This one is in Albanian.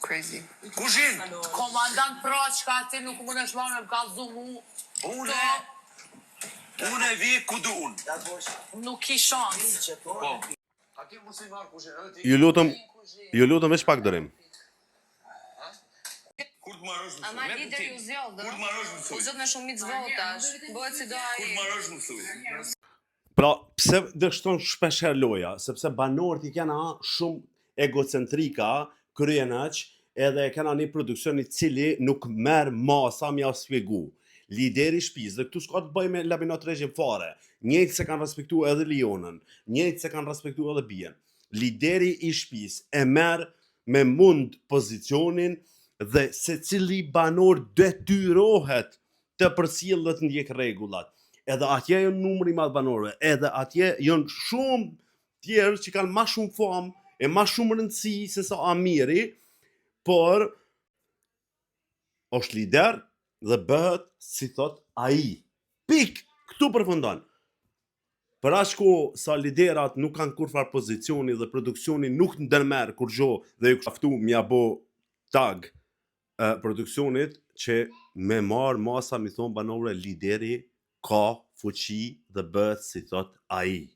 Crazy. Kushin? Komandant Proçka ti nuk mund të shlonë me kallzu mu. Unë e vi ku du unë. Nuk ki shans. Po. A ti mos i marr kushin, Ju lutem me pak dërim. Kur të marrësh më Ama lideri u zgjodh. Kur të marrësh më U thuj. zgjodh me shumicë votash. Bëhet si do ai. Kur të marrësh më thuj. Pra, pse dështon shpesh herë loja? Sepse banorët i kena shumë egocentrika, kryen aq, edhe kena një produksion i cili nuk merr masa mja spjegu. Lideri i shtëpisë, dhe këtu s'ka të bëj me laminat regjim fare. Njëjtë se kanë respektuar edhe Lionën, njëjtë se kanë respektuar edhe Bien. Lideri i shtëpisë e merr me mund pozicionin dhe secili banor detyrohet të përcjellë të ndjek rregullat. Edhe atje janë numri madh banorëve, edhe atje janë shumë tjerë që kanë më shumë famë e më shumë rëndësi se sa Amiri, por është lider dhe bëhet si thot ai. Pik, këtu përfundon. Për aq kohë sa liderat nuk kanë kurfar pozicioni dhe produksioni nuk ndërmerr kur gjo dhe ju kaftu mja bo tag produksionit që me marr masa mi thon banorëve lideri ka fuqi dhe bëhet si thot ai.